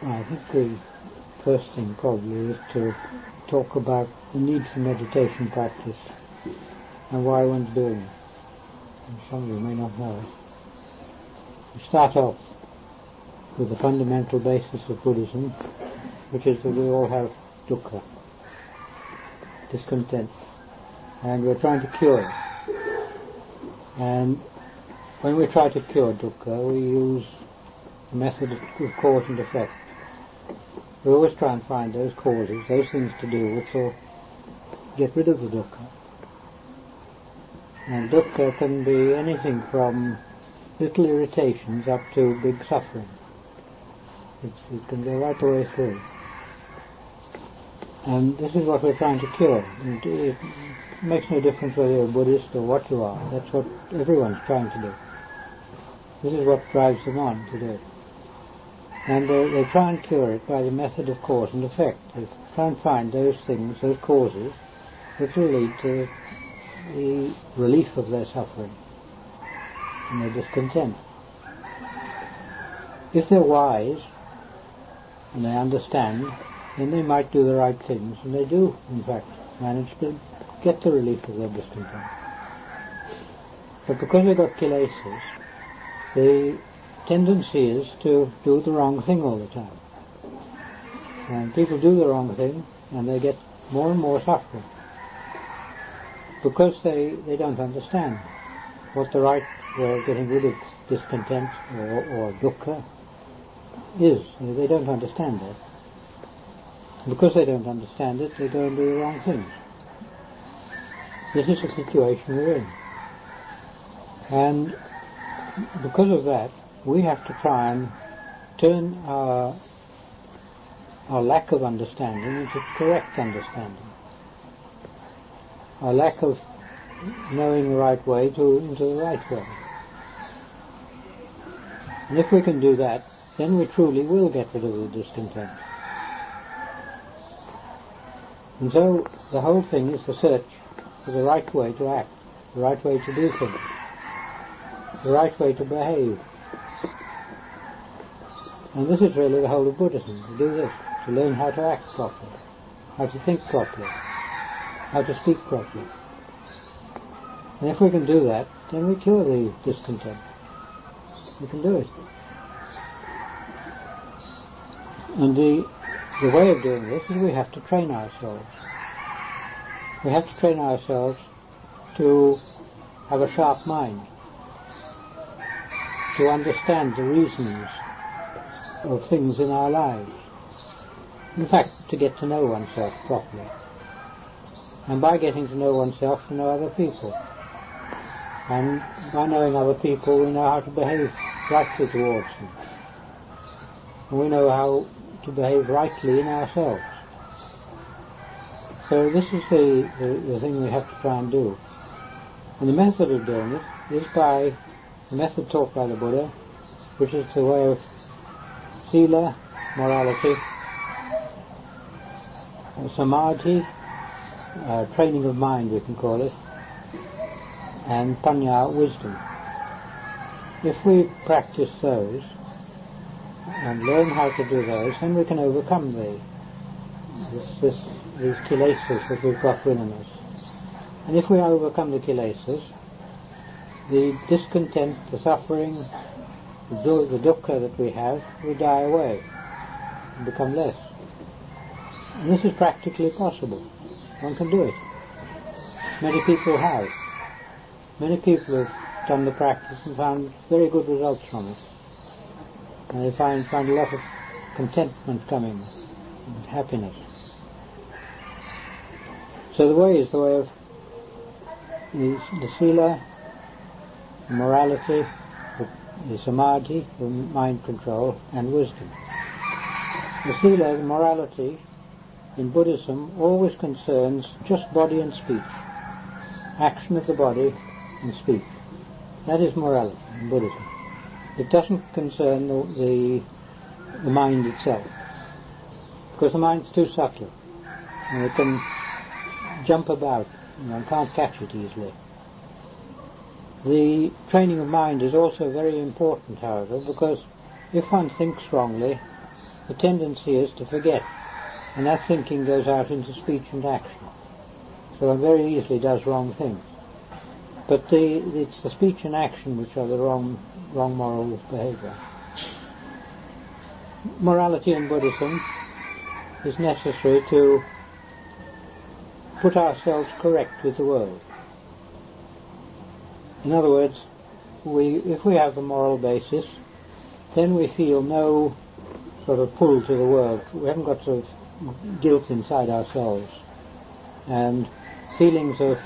I think the first thing probably is to talk about the need for meditation practice and why one's doing it. And some of you may not know. We start off with the fundamental basis of Buddhism, which is that we all have dukkha, discontent, and we're trying to cure it. And when we try to cure dukkha, we use the method of cause and effect. We always try and find those causes, those things to do which will get rid of the dukkha. And dukkha can be anything from little irritations up to big suffering. It can go right the way through. And this is what we're trying to cure. And it makes no difference whether you're a Buddhist or what you are. That's what everyone's trying to do. This is what drives them on to do it. And they try and cure it by the method of cause and effect. They try and find those things, those causes, which will lead to the relief of their suffering and their discontent. If they're wise and they understand, then they might do the right things, and they do, in fact, manage to get the relief of their discontent. But because they've got kilesas, the tendency is to do the wrong thing all the time. And people do the wrong thing, and they get more and more suffering. Because they don't understand what the right way of getting rid of discontent or dukkha is. They don't understand that. Because they don't understand it, they go and do the wrong things. This is the situation we're in. And because of that, we have to try and turn our lack of understanding into correct understanding. Our lack of knowing the right way into the right way. And if we can do that, then we truly will get rid of the discontent. And so the whole thing is the search for the right way to act, the right way to do things, the right way to behave. And this is really the whole of Buddhism, to do this, to learn how to act properly, how to think properly, how to speak properly. And if we can do that, then we cure the discontent. We can do it. And the way of doing this is we have to train ourselves. We have to train ourselves to have a sharp mind, to understand the reasons of things in our lives. In fact, to get to know oneself properly. And by getting to know oneself, to know other people. And by knowing other people, we know how to behave rightly towards them. And we know how to behave rightly in ourselves. So this is the thing we have to try and do. And the method of doing it is by the method taught by the Buddha, which is the way of sila, morality, samadhi, training of mind we can call it, and pañña, wisdom. If we practice those and learn how to do those, then we can overcome these kilesas that we've got within us. And if we overcome the kilesas, the discontent, the suffering, the dukkha that we have will die away and become less. And this is practically possible. One can do it. Many people have. Many people have done the practice and found very good results from it. And they find a lot of contentment coming and happiness. So the way is the way of the sila, the morality, the samadhi, the mind control, and wisdom. The sila, the morality, in Buddhism always concerns just body and speech, action of the body and speech. That is morality in Buddhism. It doesn't concern the mind itself, because the mind's too subtle and it can jump about, one can't catch it easily. The training of mind is also very important, however, because if one thinks wrongly, the tendency is to forget, and that thinking goes out into speech and action. So one very easily does wrong things. But it's the speech and action which are the wrong moral behavior. Morality in Buddhism is necessary to put ourselves correct with the world. In other words, if we have a moral basis, then we feel no sort of pull to the world. We haven't got sort of guilt inside ourselves and feelings of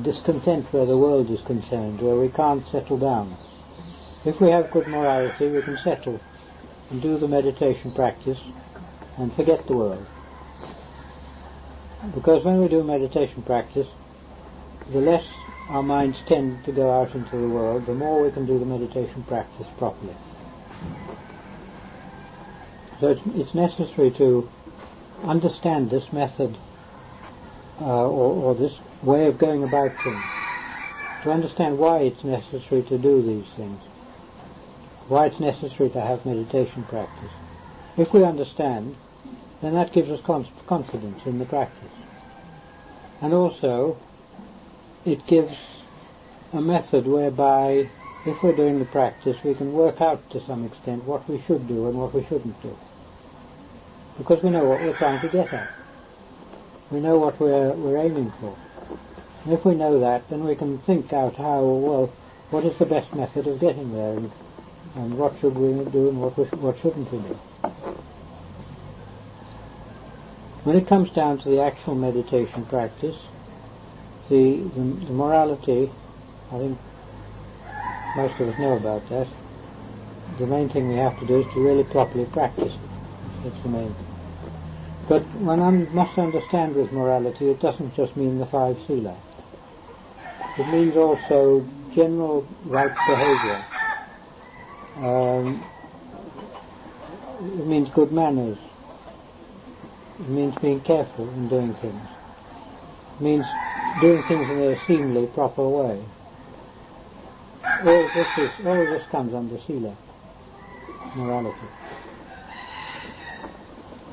discontent where the world is concerned, where we can't settle down. If we have good morality, we can settle and do the meditation practice and forget the world. Because when we do meditation practice, the less our minds tend to go out into the world, the more we can do the meditation practice properly. So it's necessary to understand this method or this way of going about things, to understand why it's necessary to do these things, why it's necessary to have meditation practice. If we understand, then that gives us confidence in the practice. And also, it gives a method whereby, if we're doing the practice, we can work out to some extent what we should do and what we shouldn't do. Because we know what we're trying to get at. We know what we're aiming for. And if we know that, then we can think out what is the best method of getting there, and what should we do and what shouldn't we do. When it comes down to the actual meditation practice, the morality, I think most of us know about that. The main thing we have to do is to really properly practice it. That's the main thing. But one must understand with morality, it doesn't just mean the 5 sila. It means also general right behavior. It means good manners. It means being careful in doing things. It means doing things in a seemly, proper way. All of this comes under sila, morality.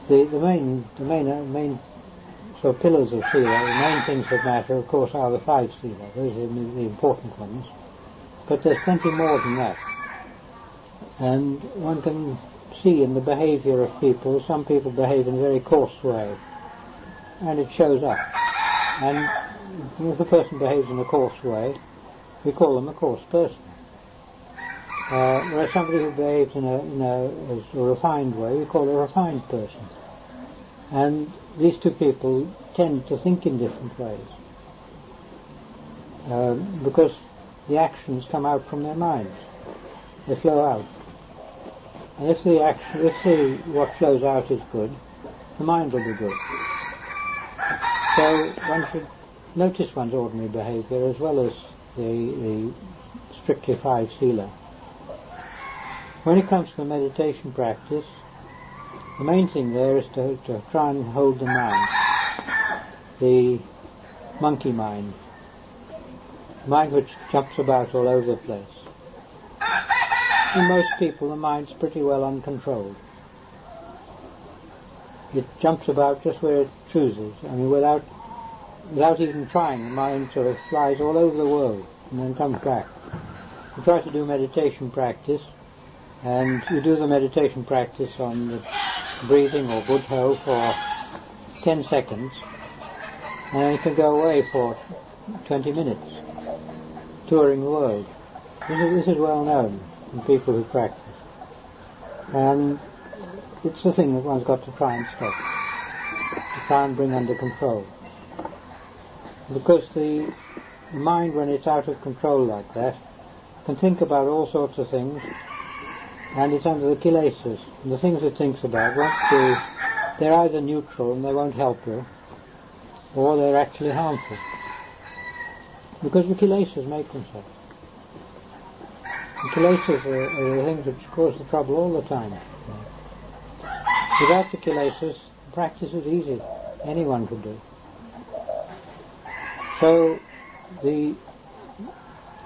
The main sort of pillars of sila, the main things that matter, of course, are the 5 sila. Those are the important ones. But there's plenty more than that. And one can see in the behavior of people, some people behave in a very coarse way, and it shows up. And if a person behaves in a coarse way, we call them a coarse person. Whereas somebody who behaves in a refined way, we call a refined person. And these two people tend to think in different ways, because the actions come out from their minds. They flow out. And if what flows out is good, the mind will be good. So one should notice one's ordinary behavior as well as the strictly 5 sila. When it comes to the meditation practice, the main thing there is to try and hold the mind, the monkey mind, the mind which jumps about all over the place. In most people, the mind's pretty well uncontrolled. It jumps about just where it chooses. I mean, without even trying, the mind sort of flies all over the world and then comes back. You try to do meditation practice, and you do the meditation practice on the breathing or Buddha for 10 seconds, and then you can go away for 20 minutes, touring the world. This is well known in people who practice. And it's the thing that one's got to try and stop, to try and bring under control. Because the mind, when it's out of control like that, can think about all sorts of things, and it's under the kilesas. And the things it thinks about they're either neutral and they won't help you, or they're actually harmful. Because the kilesas make them so. The kilesas are the things which cause the trouble all the time. Without the kilesas, practice is easy. Anyone could do. So the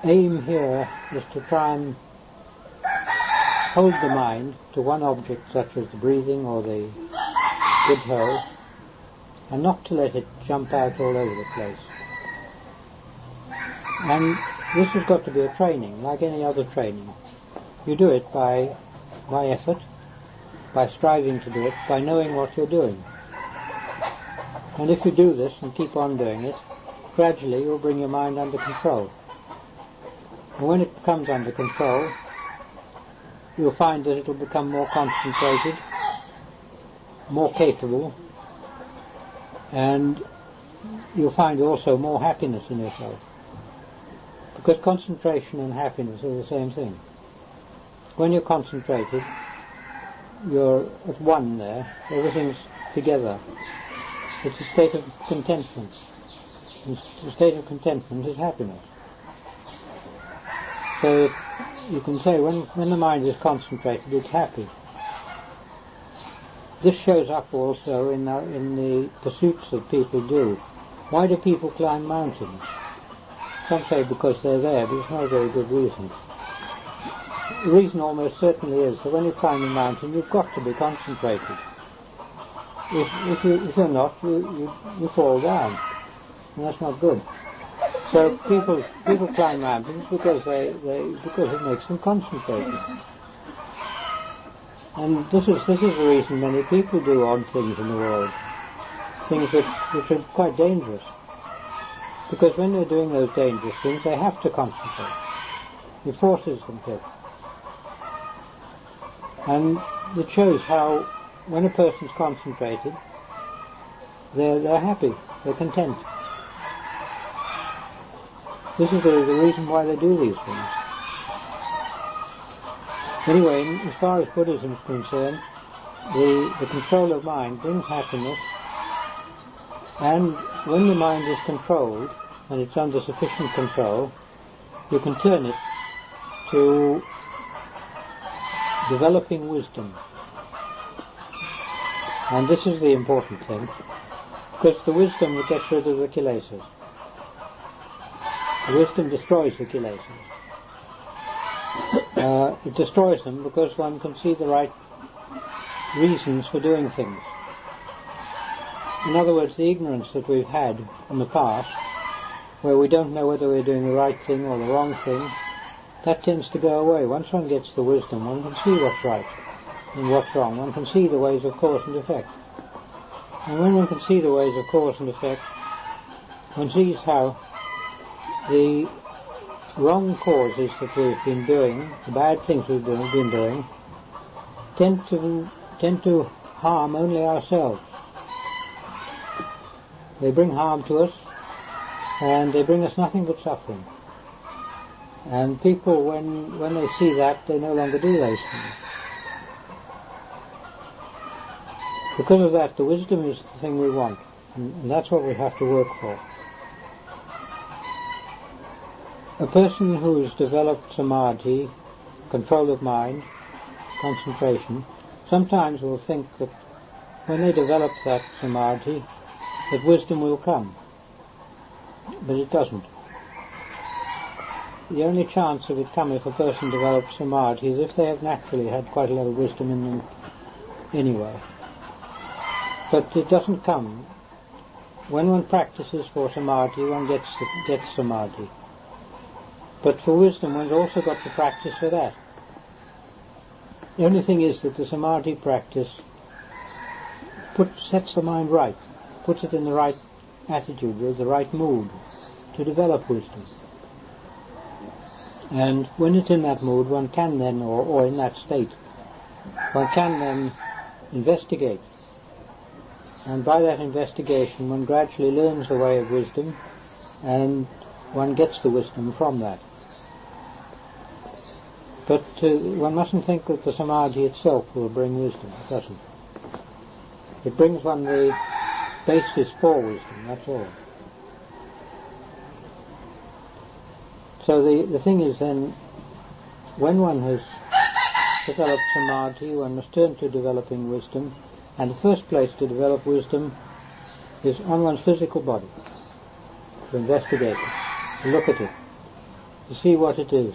aim here is to try and hold the mind to one object such as the breathing or the good toe, and not to let it jump out all over the place. And this has got to be a training, like any other training. You do it by effort, by striving to do it, by knowing what you're doing. And if you do this and keep on doing it, gradually you'll bring your mind under control. And when it comes under control, you'll find that it'll become more concentrated, more capable, and you'll find also more happiness in yourself. Because concentration and happiness are the same thing. When you're concentrated, you're at one there, everything's together. It's a state of contentment. And the state of contentment is happiness. So you can say when the mind is concentrated, it's happy. This shows up also in the pursuits that people do. Why do people climb mountains? Some say because they're there, but it's not a very good reason. The reason almost certainly is that when you climb a mountain, you've got to be concentrated. If you're not, you fall down, and that's not good. So people climb mountains because because it makes them concentrated. And this is the reason many people do odd things in the world, things which are quite dangerous. Because when they're doing those dangerous things, they have to concentrate. It forces them to. And it shows how when a person's concentrated, they're happy, they're content. This is the reason why they do these things. Anyway, as far as Buddhism is concerned, the control of mind brings happiness, and when the mind is controlled, and it's under sufficient control, you can turn it to developing wisdom. And this is the important thing, because it's the wisdom that gets rid of the kilesas. The wisdom destroys the kilesas. It destroys them because one can see the right reasons for doing things. In other words, the ignorance that we've had in the past, where we don't know whether we're doing the right thing or the wrong thing, that tends to go away. Once one gets the wisdom, one can see what's right and what's wrong. One can see the ways of cause and effect. And when one can see the ways of cause and effect, one sees how the wrong causes that we've been doing, the bad things we've been doing, tend to harm only ourselves. They bring harm to us, and they bring us nothing but suffering. And people, when they see that, they no longer do those things. Because of that, the wisdom is the thing we want, and that's what we have to work for. A person who's developed samadhi, control of mind, concentration, sometimes will think that when they develop that samadhi, that wisdom will come. But it doesn't. The only chance of it coming if a person develops samadhi is if they have naturally had quite a lot of wisdom in them anyway. But it doesn't come. When one practices for samadhi, one gets samadhi. But for wisdom, one's also got to practice for that. The only thing is that the samadhi practice sets the mind right, puts it in the right attitude, with the right mood, to develop wisdom. And when it's in that mood, one can then, or in that state, one can then investigate. And by that investigation, one gradually learns the way of wisdom, and one gets the wisdom from that. But one mustn't think that the samadhi itself will bring wisdom. It doesn't. It brings one the basis for wisdom, that's all. So the thing is then, when one has developed samadhi, one must turn to developing wisdom, and the first place to develop wisdom is on one's physical body, to investigate it, to look at it, to see what it is.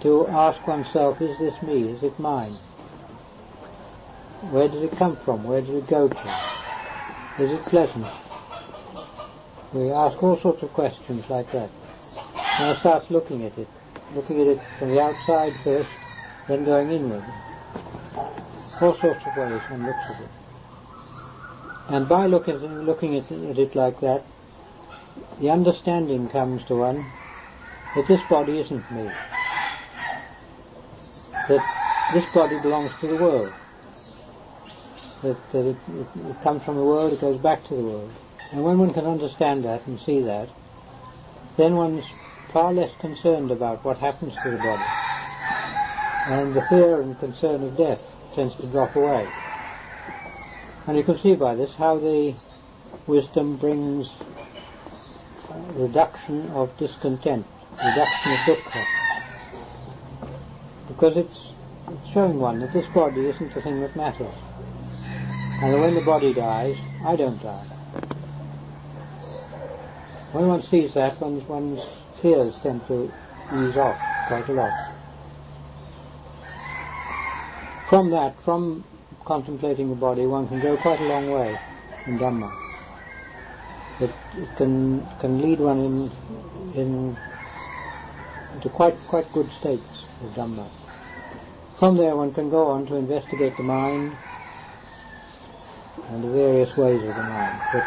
to ask oneself, is this me? Is it mine? Where does it come from? Where does it go to? Is it pleasant? We ask all sorts of questions like that. Now starts looking at it from the outside first, then going inward. All sorts of ways one looks at it. And by looking at it like that, the understanding comes to one that this body isn't me. That this body belongs to the world. That it comes from the world, it goes back to the world. And when one can understand that and see that, then one's far less concerned about what happens to the body. And the fear and concern of death tends to drop away. And you can see by this how the wisdom brings reduction of discontent, reduction of dukkha. Because it's showing one that this body isn't the thing that matters. And when the body dies, I don't die. When one sees that, one's fears tend to ease off quite a lot. From contemplating the body, one can go quite a long way in Dhamma. It can lead one into quite good states of Dhamma. From there one can go on to investigate the mind and the various ways of the mind, but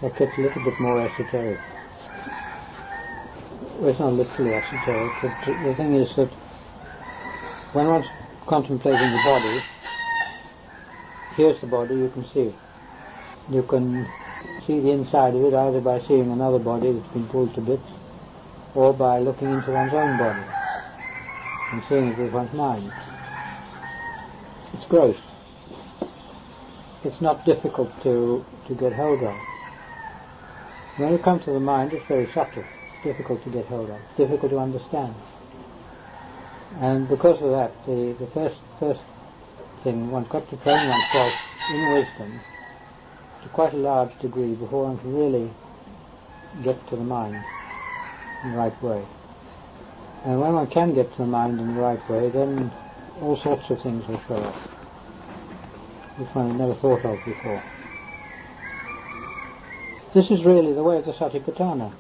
that gets a little bit more esoteric. Well, it's not literally esoteric, but the thing is that when one's contemplating the body, here's the body, you can see it. You can see the inside of it either by seeing another body that's been pulled to bits, or by looking into one's own body and seeing it with one's mind. It's gross. It's not difficult to get hold of. When you come to the mind, it's very subtle. It's difficult to get hold of. It's difficult to understand. And because of that, the first thing, one's got to train oneself in wisdom to quite a large degree before one can really get to the mind in the right way. And when one can get to the mind in the right way, then all sorts of things will show up, which one had never thought of before. This is really the way of the Satipatthana.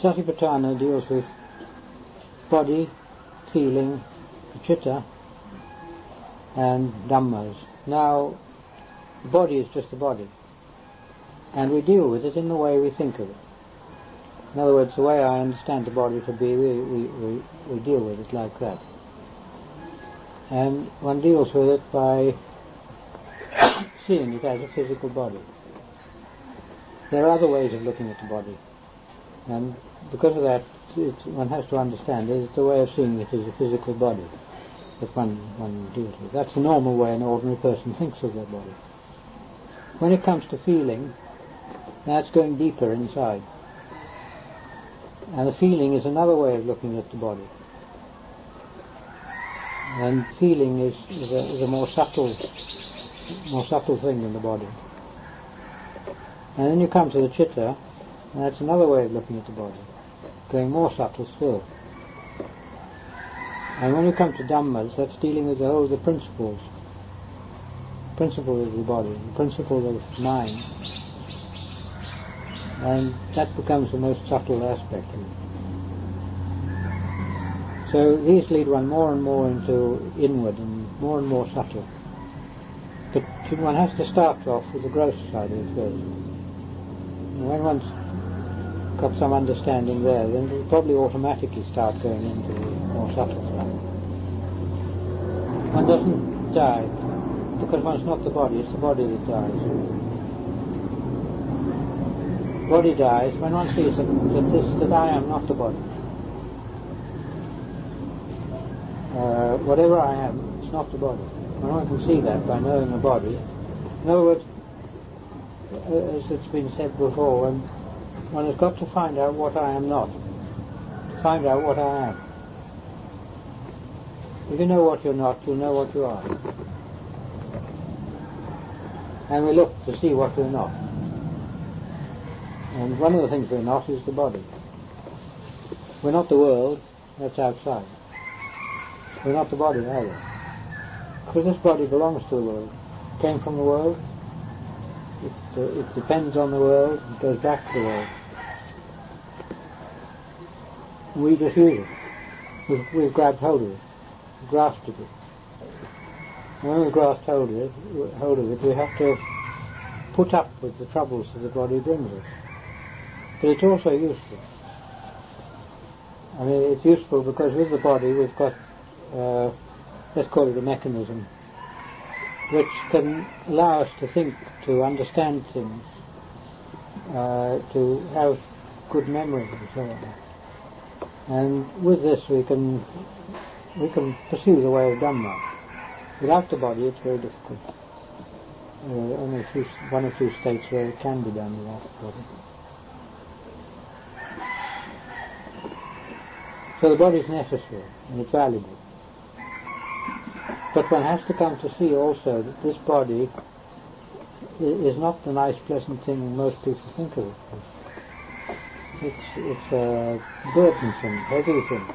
Satipatthana deals with body, feeling, Chitta, and Dhammas. Now, the body is just the body, and we deal with it in the way we think of it. In other words, the way I understand the body to be, we deal with it like that. And one deals with it by seeing it as a physical body. There are other ways of looking at the body, and because of that, one has to understand that it's the way of seeing it as a physical body that one deals with. That's the normal way an ordinary person thinks of their body. When it comes to feeling, that's going deeper inside. And the feeling is another way of looking at the body. And feeling is a more subtle thing in the body. And then you come to the Chitta, and that's another way of looking at the body, going more subtle still. And when you come to Dhammas, that's dealing with the principles. Principle of the body, the principle of mind. And that becomes the most subtle aspect of it. So these lead one more and more into inward and more subtle. But one has to start off with the gross side of it first. And when one's got some understanding there, then it'll probably automatically start going into the more subtle stuff. One doesn't die because one's not the body, it's the body that dies. The body dies when one sees that I am not the body. Whatever I am, it's not the body. When one can see that by knowing the body, in other words, as it's been said before, when one has got to find out what I am not, to find out what I am. If you know what you're not, you'll know what you are. And we look to see what we're not. And one of the things we're not is the body. We're not the world, That's outside. We're not the body either. Because this body belongs to the world. It came from the world. It depends on the world. It goes back to the world. We just use it. We've grabbed hold of it. Grasped it. When we've grasped hold of it, we have to put up with the troubles that the body brings us. But it's also useful. I mean, it's useful because with the body we've got, let's call it a mechanism, which can allow us to think, to understand things, to have good memory and so on. And with this we can pursue the way of Dhamma. Without the body it's very difficult. Only one or two states where it can be done without the body. So the body is necessary and it's valuable. But one has to come to see also that this body is not the nice pleasant thing most people think of it. It's a burdensome, heavy thing.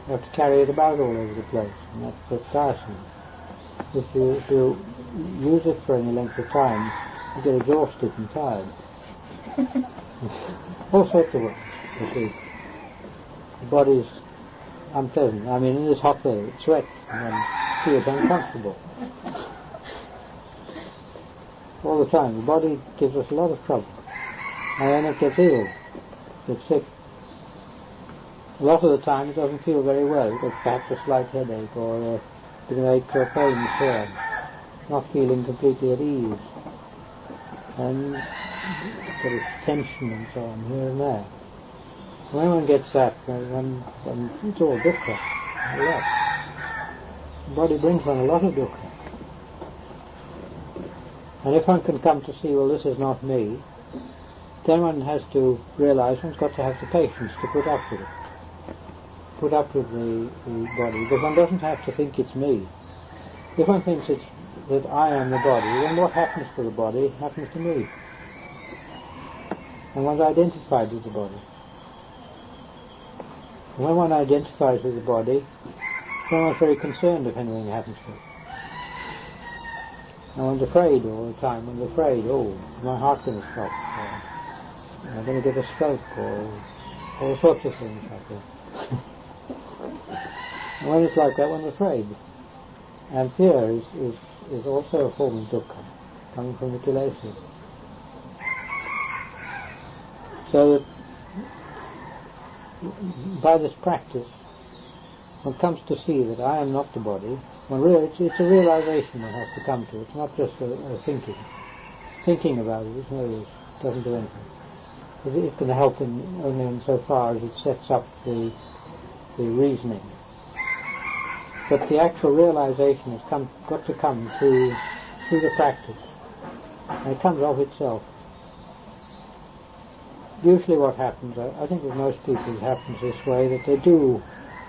You have to carry it about all over the place, and that's tiresome. If you use it for any length of time, you get exhausted and tired. All sorts of work, you see. The body's unpleasant. I mean, in this hot weather, it sweats and one feels uncomfortable. All the time. The body gives us a lot of trouble. And then it gets ill, gets sick. A lot of the time it doesn't feel very well. It gets perhaps a slight headache or a bit of ache or pain here, not feeling completely at ease. And there is tension and so on here and there. When one gets that, it's all dukkha, a lot. The body brings one a lot of dukkha. And if one can come to see, well, this is not me, then one has to realize one's got to have the patience to put up with it. Put up with the body, because one doesn't have to think it's me. If one thinks that I am the body, then what happens to the body happens to me. And one's identified with the body. When one identifies with the body, then one's very concerned if anything happens to it. And one's afraid all the time. One's afraid, oh, my heart's going to stop, or I'm going to get a stroke, or all sorts of things like that. And when it's like that, one's afraid. And fear is also a form of dukkha, coming from the kilesas. So that by this practice, one comes to see that I am not the body. It's a realization one has to come to. It's not just a thinking. Thinking about it is no use. It doesn't do anything. It can help only in so far as it sets up the reasoning. But the actual realization has got to come through the practice. And it comes of itself. Usually what happens, I think with most people it happens this way, that they do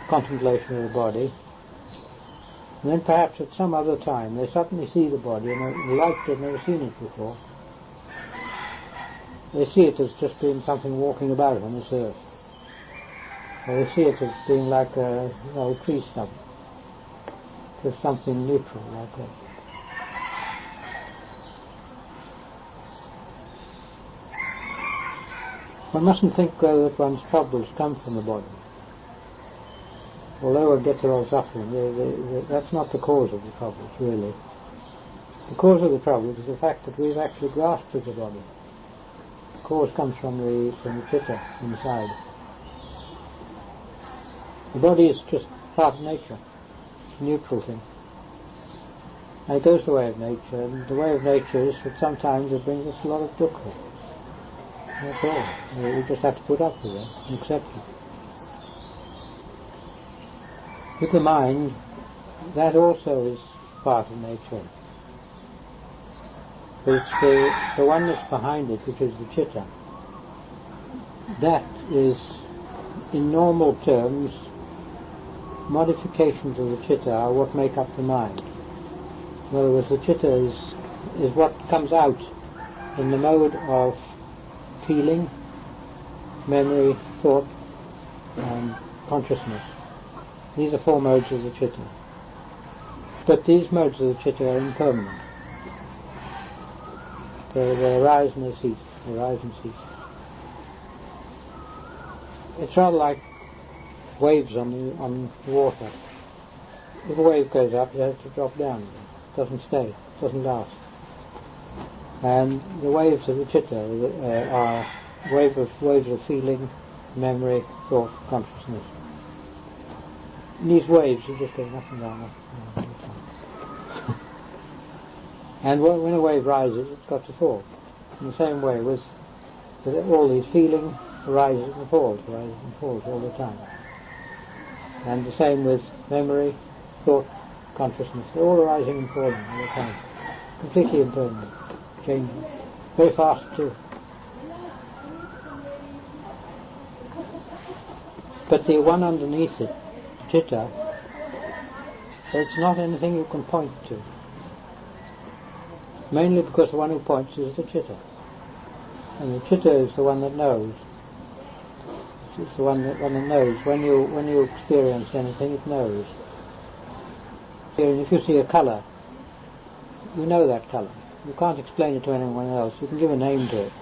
contemplation of the body, and then perhaps at some other time they suddenly see the body and like they've never seen it before. They see it as just being something walking about on this earth. Or they see it as being like a tree stump. Just something neutral like that. One mustn't think that one's troubles come from the body. Although one gets a lot of suffering, that's not the cause of the troubles, really. The cause of the troubles is the fact that we've actually grasped with the body. The cause comes from the Chitta inside. The body is just part of nature. It's a neutral thing. And it goes the way of nature, and the way of nature is that sometimes it brings us a lot of dukkha. That's all. We just have to put up with it and accept it. With the mind, that also is part of nature. But it's the one that's behind it, which is the Chitta. That is, in normal terms, modifications of the Chitta are what make up the mind. In other words, the Chitta is what comes out in the mode of feeling, memory, thought, and consciousness. These are four modes of the Chitta. But these modes of the Chitta are impermanent. They arise and they cease, they arise and cease. It's rather like waves on the water. If a wave goes up, it has to drop down. It doesn't stay, it doesn't last. And the waves of the Chitta are waves of feeling, memory, thought, consciousness. And these waves are just going up and down, up and down all the time. And when a wave rises, it's got to fall. In the same way with all these feeling arises and falls all the time. And the same with memory, thought, consciousness. They're all arising and falling all the time. Completely impermanent, changing. Very fast too. But the one underneath it, Chitta, it's not anything you can point to. Mainly because the one who points is the Chitta. And the Chitta is the one that knows. It's the one that knows. When you experience anything, it knows. And if you see a colour, you know that colour. You can't explain it to anyone else. You can give a name to it,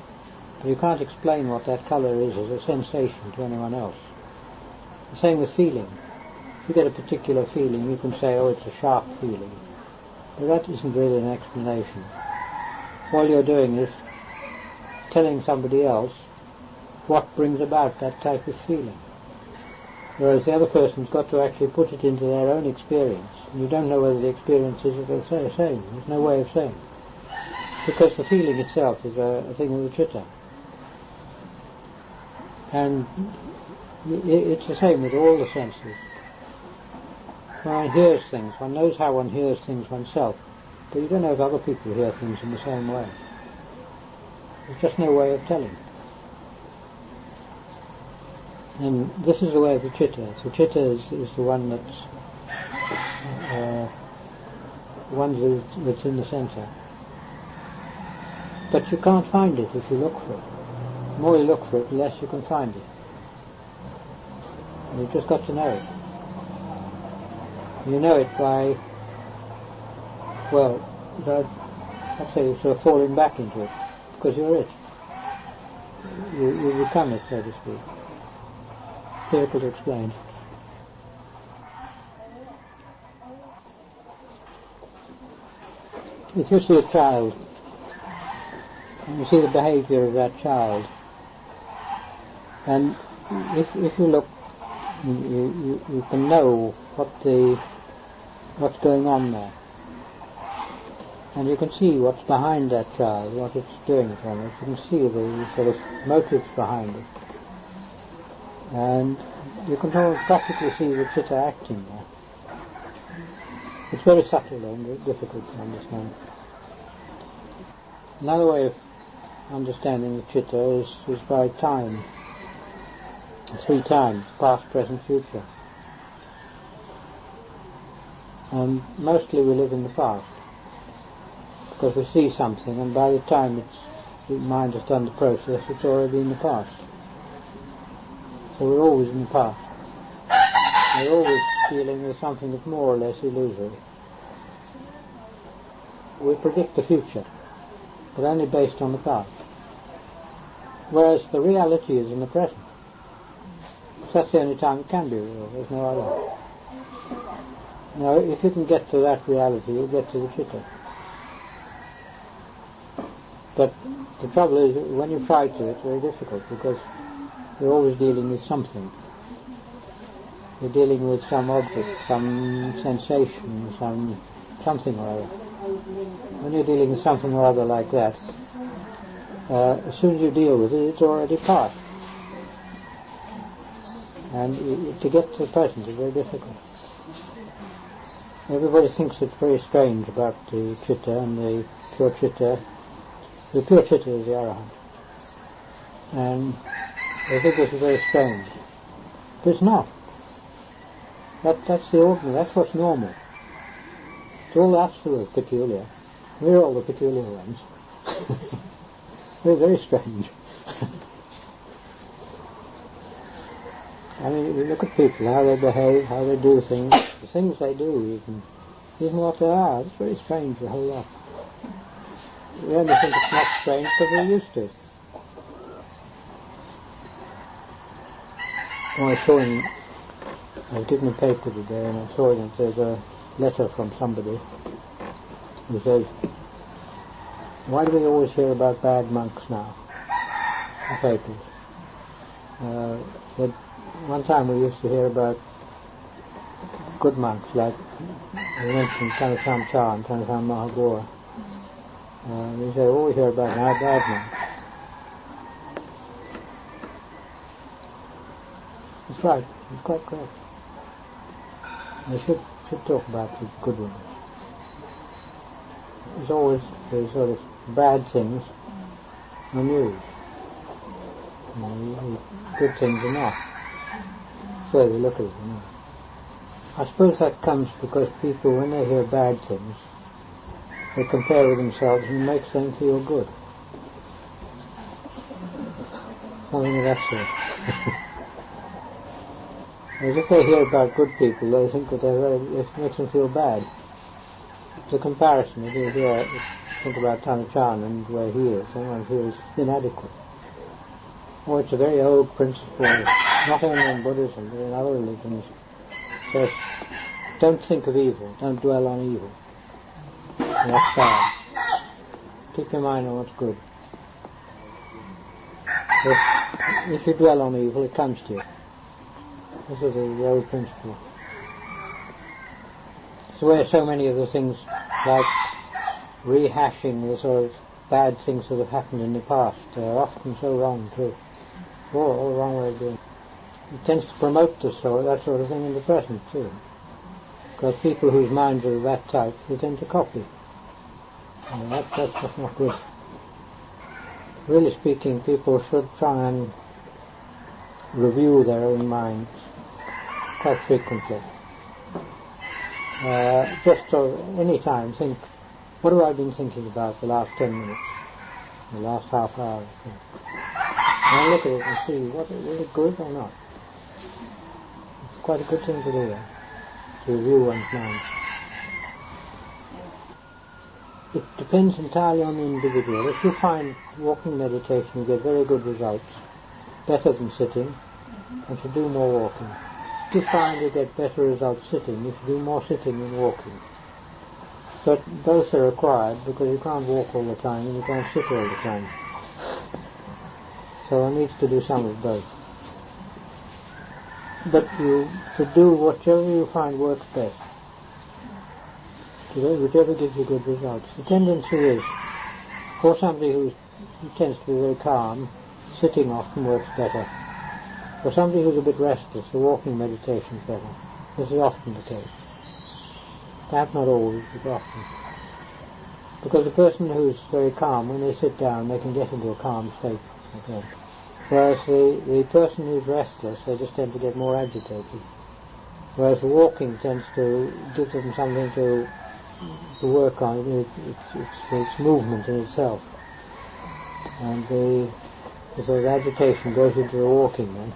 but you can't explain what that colour is as a sensation to anyone else. The same with feeling. If you get a particular feeling, you can say, oh, it's a sharp feeling. But that isn't really an explanation. All you're doing is telling somebody else what brings about that type of feeling. Whereas the other person's got to actually put it into their own experience. And you don't know whether the experience is the same. There's no way of saying. Because the feeling itself is a thing of the Chitta. And it's the same with all the senses. When one hears things, one knows how one hears things oneself, but you don't know if other people hear things in the same way. There's just no way of telling. And this is the way of the Chitta. The Chitta is the one that's that's in the centre. But you can't find it if you look for it. The more you look for it, the less you can find it. And you've just got to know it. You know it by, I'd say sort of falling back into it, because you're it. You become it, so to speak. It's difficult to explain. If you see a child, and you see the behaviour of that child, and if you look, you can know what's going on there, and you can see what's behind that child, what it's doing from it. You can see the sort of motives behind it, and you can practically see the Chitta acting there. It's very subtle and difficult to understand. Another way of understanding the Chitta is by time. 3 times, past, present, future. And mostly we live in the past, because we see something, and by the time the mind has done the process, it's already in the past. So we're always in the past. We're always dealing with something that's more or less illusory. We predict the future, but only based on the past. Whereas the reality is in the present. That's the only time it can be real, there's no other. Now, if you can get to that reality, you'll get to the Chitta. But the trouble is, when you try to, it's very difficult, because you're always dealing with something. You're dealing with some object, some sensation, something or other. When you're dealing with something or other like that, as soon as you deal with it, it's already past. And to get to the present is very difficult. Everybody thinks it's very strange about the Chitta and the pure Chitta. The pure Chitta is the Arahant. And they think this is very strange. But it's not. That's the ordinary, that's what's normal. It's all us who are peculiar. We're all the peculiar ones. We're very strange. I mean, you look at people, how they behave, how they do things, the things they do even what they are. It's very strange, the whole lot. We only think it's not strange because we're used to it. I was given a paper today and I saw that there's a letter from somebody who says, why do we always hear about bad monks now? The papers. That one time we used to hear about good monks, like we mentioned Tanasam Cha and Tanasam Mahagora. We say, we hear about now bad monks. It's right, it's quite correct. We should talk about the good ones. There's always the sort of bad things are news. The good things are not. So they look at it. I suppose that comes because people, when they hear bad things, they compare with themselves and it makes them feel good. Something of that sort. As if they hear about good people, they think that it makes them feel bad. It's a comparison. If you think about Tanachan and where he is, someone feels inadequate. Or it's a very old principle, not only in Buddhism, but in other religions. It says, don't think of evil, don't dwell on evil. And that's bad. Keep your mind on what's good. If you dwell on evil, it comes to you. This is the old principle. It's where so many of the things, like rehashing the sort of bad things that have happened in the past, are often so wrong too. All the wrong way of doing it. It tends to promote that sort of thing in the present too. Because people whose minds are of that type, they tend to copy. And that's just not good. Really speaking, people should try and review their own minds quite frequently. Just any time think, what have I been thinking about the last 10 minutes, the last half hour? And look at it and see, is it good or not? It's quite a good thing to do, to review one's mind. It depends entirely on the individual. If you find walking meditation you get very good results, better than sitting, you should do more walking. If you find you get better results sitting, you should do more sitting than walking. But both are required because you can't walk all the time and you can't sit all the time. So one needs to do some of both. But you should do whichever you find works best. Whichever gives you good results. The tendency is, for somebody who tends to be very calm, sitting often works better. For somebody who's a bit restless, the walking meditation is better. This is often the case. Perhaps not always, but often. Because the person who's very calm, when they sit down, they can get into a calm state. Okay. Whereas the person who's restless, they just tend to get more agitated. Whereas the walking tends to give them something to work on. It's movement in itself. And the sort of agitation goes into the walking then.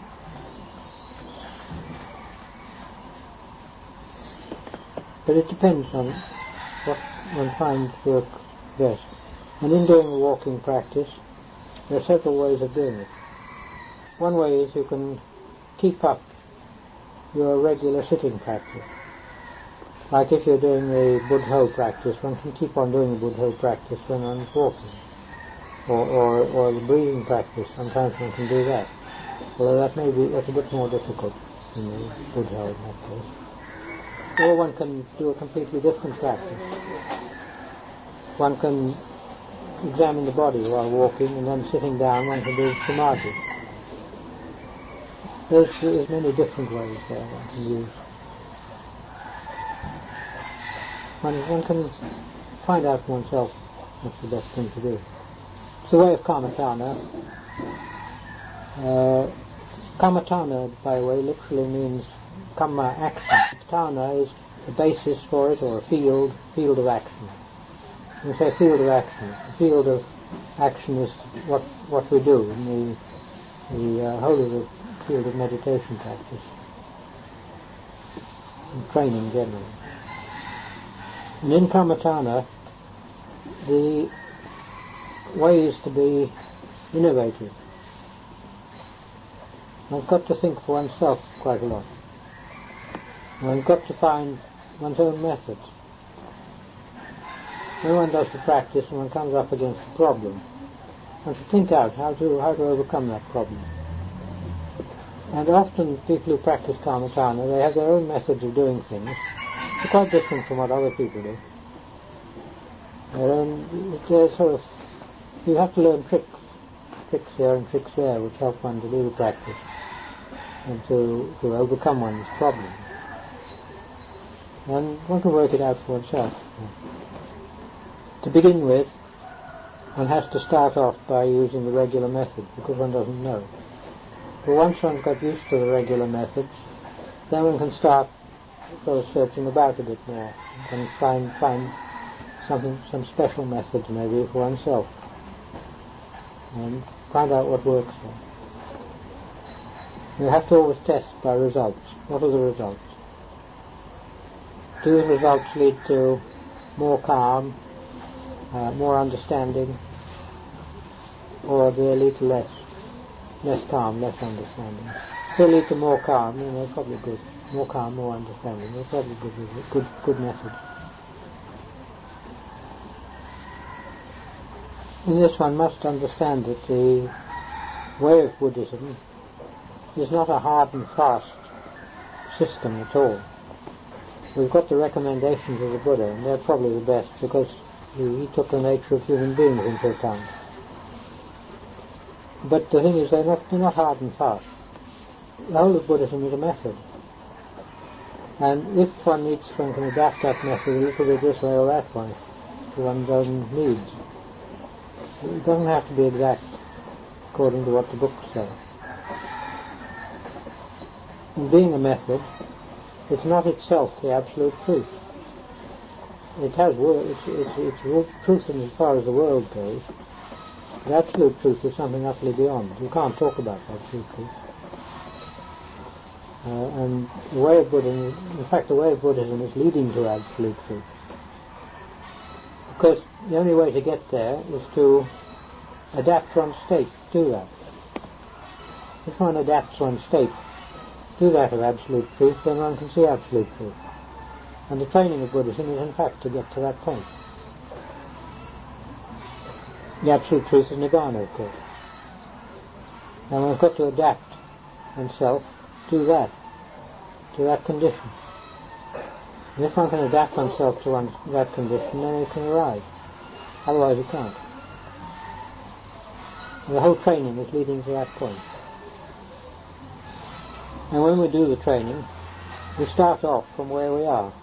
But it depends on what one finds work best. And in doing the walking practice, there are several ways of doing it. One way is you can keep up your regular sitting practice. Like if you're doing the Buddho practice, one can keep on doing the Buddho practice when one's walking. Or the breathing practice, sometimes one can do that. Although that's a bit more difficult in the Buddho in that case. Or one can do a completely different practice. One can examine the body while walking, and then sitting down one can do samadhi. There's many different ways there one can use. One can find out for oneself what's the best thing to do. It's the way of Kamatana. Kamatana, by the way, literally means Kamma, action. Tana is the basis for it, or a field of action. When we say field of action, the field of action is what we do in the whole of the field of meditation practice and training generally. And in Kammatthana, the way is to be innovative. One's got to think for oneself quite a lot. One's got to find one's own methods. When one does the practice and one comes up against a problem, one should think out how to overcome that problem. And often people who practice Kammatthana, they have their own methods of doing things. They're quite different from what other people do. They're sort of, you have to learn tricks here and tricks there, which help one to do the practice and to overcome one's problem. And one can work it out for oneself. To begin with, one has to start off by using the regular method, because one doesn't know. But once one's got used to the regular methods, then one can start searching about a bit more and find some special methods maybe for oneself, and find out what works for. You have to always test by results. What are the results? Do the results lead to more calm, more understanding, or do they lead to less calm, less understanding? If they lead to more calm, then they're probably good. More calm, more understanding. They're probably good methods. In this one must understand that the way of Buddhism is not a hard and fast system at all. We've got the recommendations of the Buddha, and they're probably the best because he took the nature of human beings into account. But the thing is, they're not hard and fast. The whole of Buddhism is a method. And if one needs, one can adapt that method a little bit this way or that way to one's own needs. It doesn't have to be exact according to what the books say. And being a method, it's not itself the absolute truth. It has it's truth in as far as the world goes. The absolute truth is something utterly beyond. You can't talk about absolute truth. And the way of Buddhism, in fact, the way of Buddhism is leading to absolute truth. Because the only way to get there is to adapt one's state to that. If one adapts one's state to that of absolute truth, then one can see absolute truth. And the training of Buddhism is in fact to get to that point. The absolute truth is Nibbana, of course. And one's got to adapt oneself to that condition. And if one can adapt oneself to that condition, then it can arrive. Otherwise it can't. And the whole training is leading to that point. And when we do the training, we start off from where we are.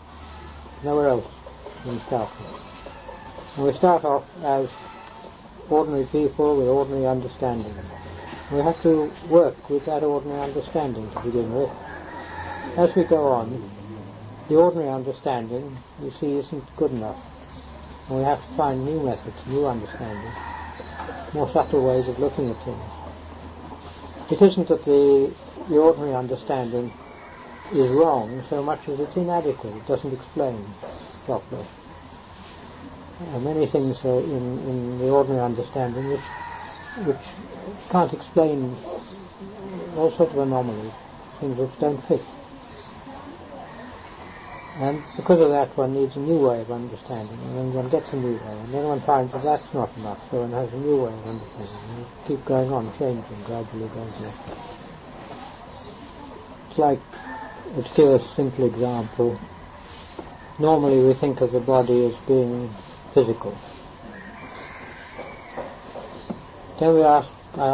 Nowhere else we start from. And we start off as ordinary people with ordinary understanding. And we have to work with that ordinary understanding to begin with. As we go on, the ordinary understanding, you see, isn't good enough. And we have to find new methods, new understanding, more subtle ways of looking at things. It isn't that the ordinary understanding is wrong so much as it's inadequate. It doesn't explain properly. Many things in the ordinary understanding which can't explain all sorts of anomalies, things which don't fit. And because of that, one needs a new way of understanding, and then one gets a new way, and then one finds that that's not enough, so one has a new way of understanding, and you keep going on, changing, gradually going to it. It's like, to give a simple example, normally we think of the body as being physical. Then I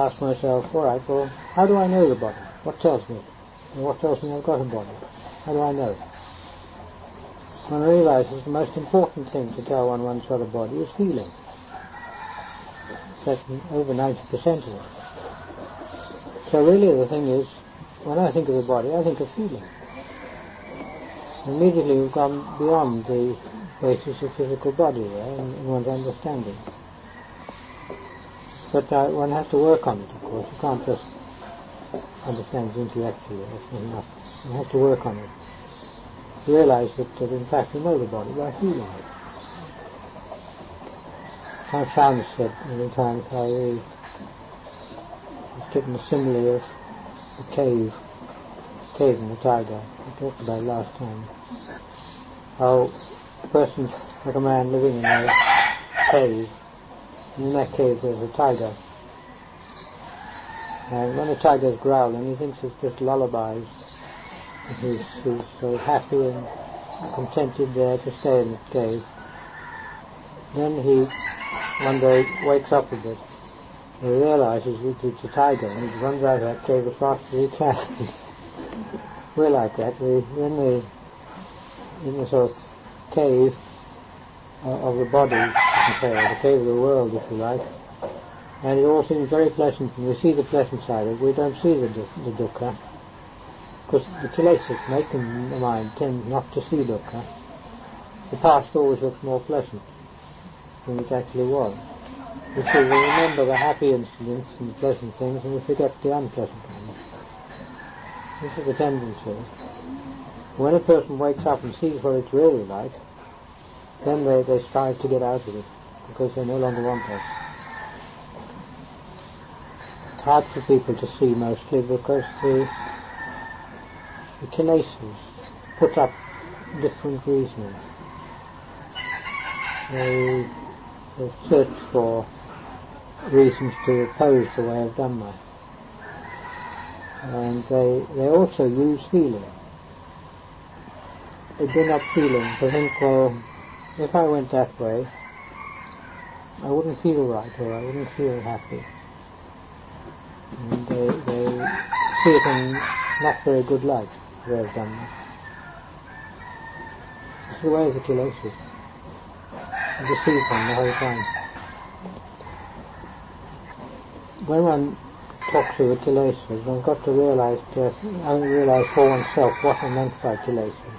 ask myself, all right, well, how do I know the body? What tells me? And what tells me I've got a body? How do I know? One realizes the most important thing to tell one one's got a body is feeling. That's over 90% of it. So really the thing is, when I think of the body, I think of feeling. Immediately we've gone beyond the basis of physical body there in one's understanding. But one has to work on it, of course. You can't just understands intellectually. That's not enough. You have to work on it. Realize that in fact you know the body by feeling it. Some Shamans said many times how he's taken the simile of the cave and the tiger. We talked about it last time. How a person's like a man living in a cave, and in that cave there's a tiger. And when the tiger's growling, he thinks it's just lullabies. He's so happy and contented there to stay in the cave. Then he one day wakes up a bit. He realizes it's a tiger, and he runs out of that cave as fast as he can. We're like that. We're in the sort of cave of the body, you can say, or the cave of the world, if you like. And it all seems very pleasant, and we see the pleasant side of it. We don't see the dukkha, because the kilesas making the mind tend not to see dukkha. The past always looks more pleasant than it actually was. You see, we remember the happy incidents and the pleasant things, and we forget the unpleasant ones. This is the tendency. When a person wakes up and sees what it's really like, then they strive to get out of it, because they no longer want that. It's hard for people to see mostly because the kilesas put up different reasoning. They search for reasons to oppose the way of Dhamma. And they also use feeling. They bring up feeling to think, well, if I went that way, I wouldn't feel right, or I wouldn't feel happy. And they see it in not very good light, the way of Dhamma. It's the way of the kilesas. They deceive them the whole time. When one talks to the kilesas, one's got to realize for oneself what are meant by kilesas.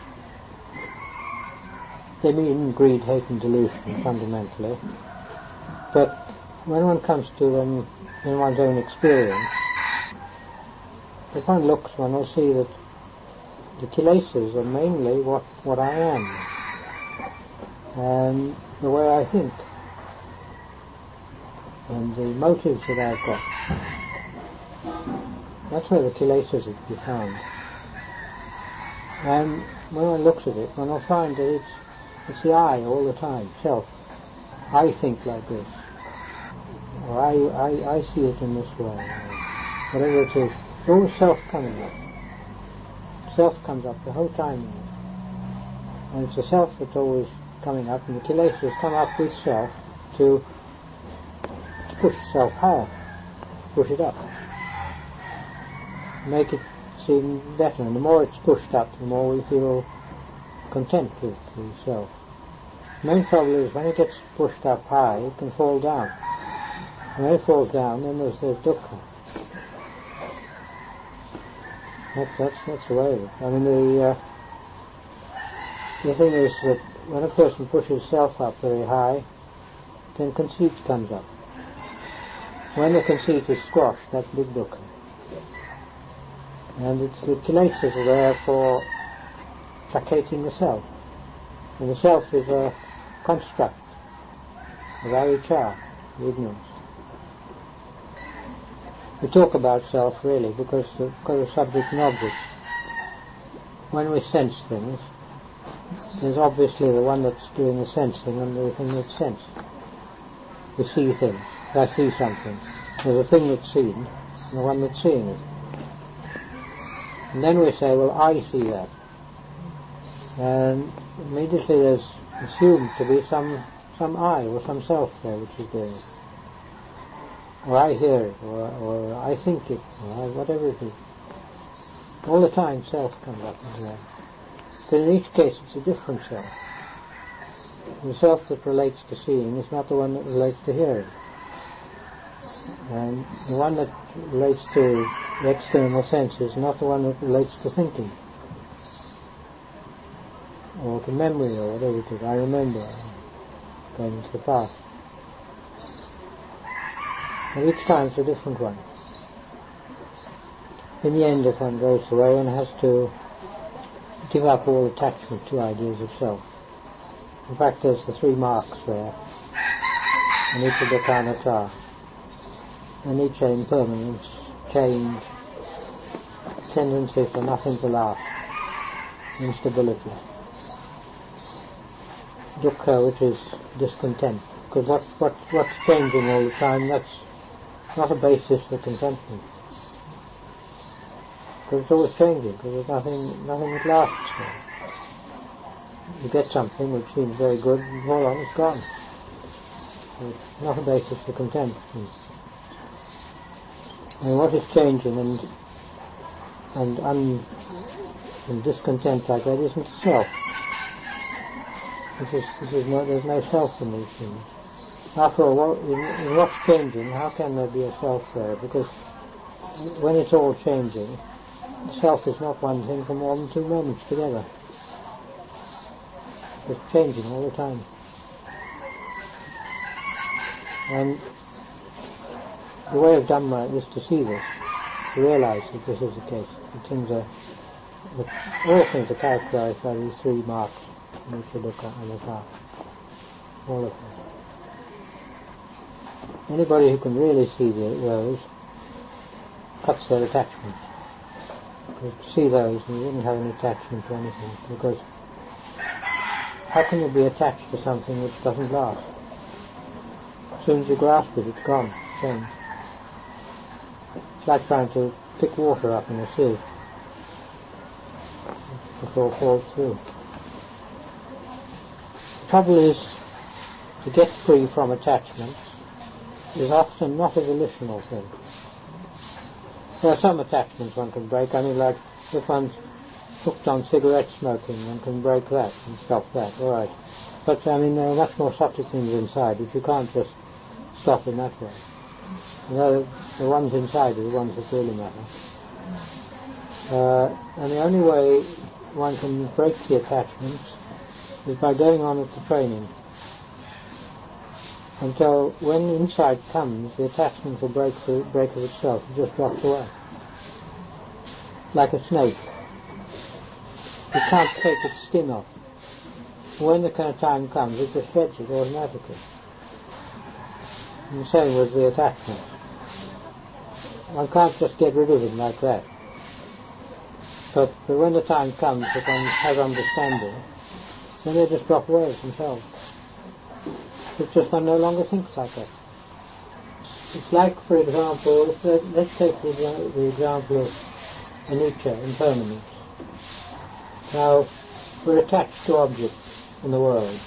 They mean greed, hate and delusion, fundamentally. But when one comes to them in one's own experience, if one looks, one will see that the kilesas are mainly what I am, and the way I think, and the motives that I've got. That's where the kilesas are to be found. And when one looks at it, one will find that it's the I all the time, self. I think like this, or I see it in this way, or whatever it is. It's always self coming up. Self comes up the whole time. And it's the self that's always coming up, and the kilesas come up with self to push self higher, push it up, make it seem better. And the more it's pushed up, the more we feel content with the self. The main trouble is when it gets pushed up high, it can fall down. And when it falls down, then there's dukkha. That's the way of it. I mean, the thing is that when a person pushes self up very high, then conceit comes up. When the conceit is squashed, that's big dukkha. And it's the kilesas are there for placating the self. And the self is a construct of avijja, ignorance. We talk about self really because of subject and object. When we sense things, there's obviously the one that's doing the sensing and the thing that's sensed. We see things. If I see something, there's a thing that's seen and the one that's seeing it. And then we say, well, I see that. And immediately there's assumed to be some I or some self there which is doing it. Or I hear it, or I think it, or whatever it is. All the time self comes up into that. But in each case it's a different self. The self that relates to seeing is not the one that relates to hearing. And the one that relates to the external senses is not the one that relates to thinking. Or to memory, or whatever it is. I remember, going into the past. And each time it's a different one. in the end, if one goes away, one has to give up all attachment to ideas of self. In fact, there's the 3 marks there. Anicca, dukkha, anatta. Anicca, impermanence, change, tendency for nothing to last, instability. Dukkha, which is discontent. Because what's changing all the time, that's not a basis for contentment. Because it's always changing, because there's nothing that lasts. You get something which seems very good, and before long it's gone. So it's not a basis for contentment. And what is changing and discontent like that isn't self. There's no self in these things. After all, in what's changing, how can there be a self there? Because when it's all changing, self is not one thing for more than 2 moments together. It's changing all the time. And the way of Dhamma is to see this, to realize that this is the case. All things are characterized by these 3 marks, anicca, dukkha, anatta. All of them. Anybody who can really see those cuts their attachments. To see those and you wouldn't have any attachment to anything, because how can you be attached to something which doesn't last? As soon as you grasp it, it's gone, it's changed. It's like trying to pick water up in a sieve. It all falls through. The trouble is, to get free from attachments is often not a volitional thing. There are some attachments one can break. I mean, like if one's hooked on cigarette smoking, one can break that and stop that, all right. But I mean, there are much more subtle things inside which you can't just stop in that way. You know, the ones inside are the ones that really matter. And the only way one can break the attachments is by going on with the training. Until when insight comes, the attachment will break of itself. It just drops away. Like a snake. You can't take its skin off. When the kind of time comes, it just sheds it automatically. And the same with the attachment. One can't just get rid of it like that. But when the time comes that one has understanding, then they just drop away of themselves. It's just one no longer thinks like that. It's like, for example, let's take the example of anicca, impermanence. Now, we're attached to objects in the world.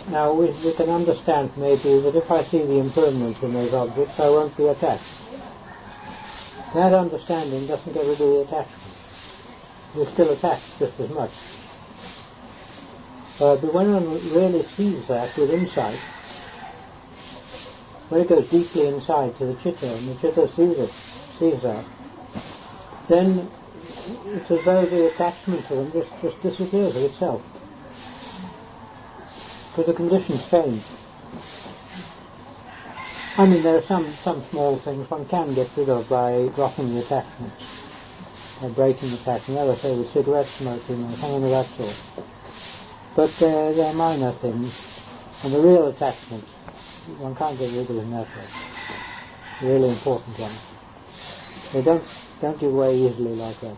Now, we can understand maybe that if I see the impermanence in those objects, I won't be attached. That understanding doesn't get rid of the attachment. We're still attached just as much. But when one really sees that with insight, when it goes deeply inside to the Chitta, and the Chitta sees that, then it's as though the attachment to them just disappears of itself. Because the conditions change. I mean, there are some small things one can get rid of by dropping the attachment, by breaking the attachment, as I say, with cigarette smoking or something of that sort. But they're minor things, and the real attachments, one can't get rid of them in that way. The really important ones. They don't give way easily like that.